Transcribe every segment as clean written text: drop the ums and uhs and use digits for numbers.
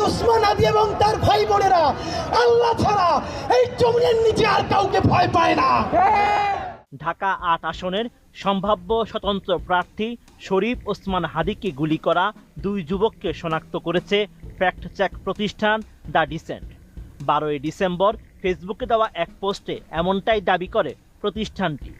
ওসমান হাদি এবং তার ভাই বোনেরা আল্লাহ ছাড়া এই জমিনের নিচে আর কাউকে ভয় পায় না। ঢাকা ৮ আসনের সম্ভাব্য স্বতন্ত্র প্রার্থী শরীফ ওসমান হাদিকে গুলি করা দুই যুবককে শনাক্ত করেছে ফ্যাক্ট চেক প্রতিষ্ঠান দ্য ডিসেন্ট। 12 ডিসেম্বর ফেসবুকে দেওয়া এক পোস্টে এমনটাই দাবি করে প্রতিষ্ঠানটি।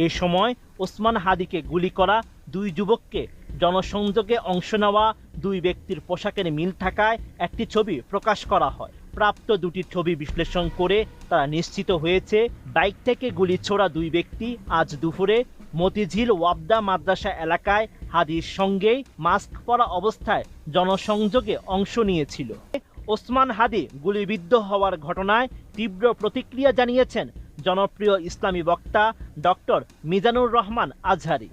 এ সময় ওসমান হাদিকে গুলি করা দুই যুবককে জনসংযোগে অংশ নেওয়া দুই ব্যক্তির পোশাকের মিল থাকায় একটি ছবি প্রকাশ করা হয়। প্রাপ্ত দুটি ছবি বিশ্লেষণ করে তারা নিশ্চিত হয়েছে বাইক থেকে গুলি ছোড়া দুই ব্যক্তি আজ দুপুরে মতিঝিল ওয়াবদা মাদ্রাসা এলাকায় হাদির সঙ্গেই মাস্ক পরা অবস্থায় জনসংযোগে অংশ নিয়েছিল। ওসমান হাদি গুলিবিদ্ধ হওয়ার ঘটনায় তীব্র প্রতিক্রিয়া জানিয়েছেন জনপ্রিয় ইসলামী বক্তা ডক্টর মিজানুর রহমান আজহারি।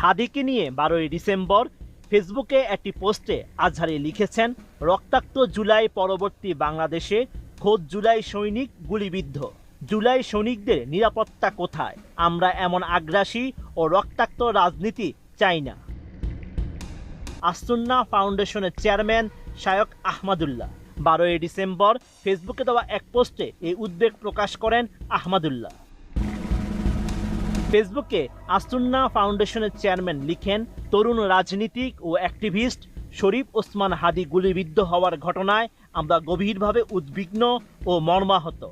হাদিকে নিয়ে 12 ডিসেম্বর ফেসবুকে একটি পোস্টে আজহারি লিখেছেন, রক্তাক্ত জুলাই পরবর্তী বাংলাদেশে খোদ জুলাই সৈনিক গুলিবিদ্ধ। জুলাই সৈনিকদের নিরাপত্তা কোথায়? আমরা এমন আগ্রাসী ও রক্তাক্ত রাজনীতি চাই না। আসুন্নাহ ফাউন্ডেশনের চেয়ারম্যান শায়খ আহমদুল্লাহ 12 ডিসেম্বর ফেসবুকে দেওয়া এক পোস্টে এই উদ্বেগ প্রকাশ করেন আহমদুল্লাহ। ফেসবুকে আসুন্নাহ ফাউন্ডেশনের চেয়ারম্যান লিখেন, তরুণ রাজনীতিক ও অ্যাক্টিভিস্ট শরীফ ওসমান হাদি গুলিবিদ্ধ হওয়ার ঘটনায় আমরা গভীরভাবে উদ্বিগ্ন ও মর্মাহত।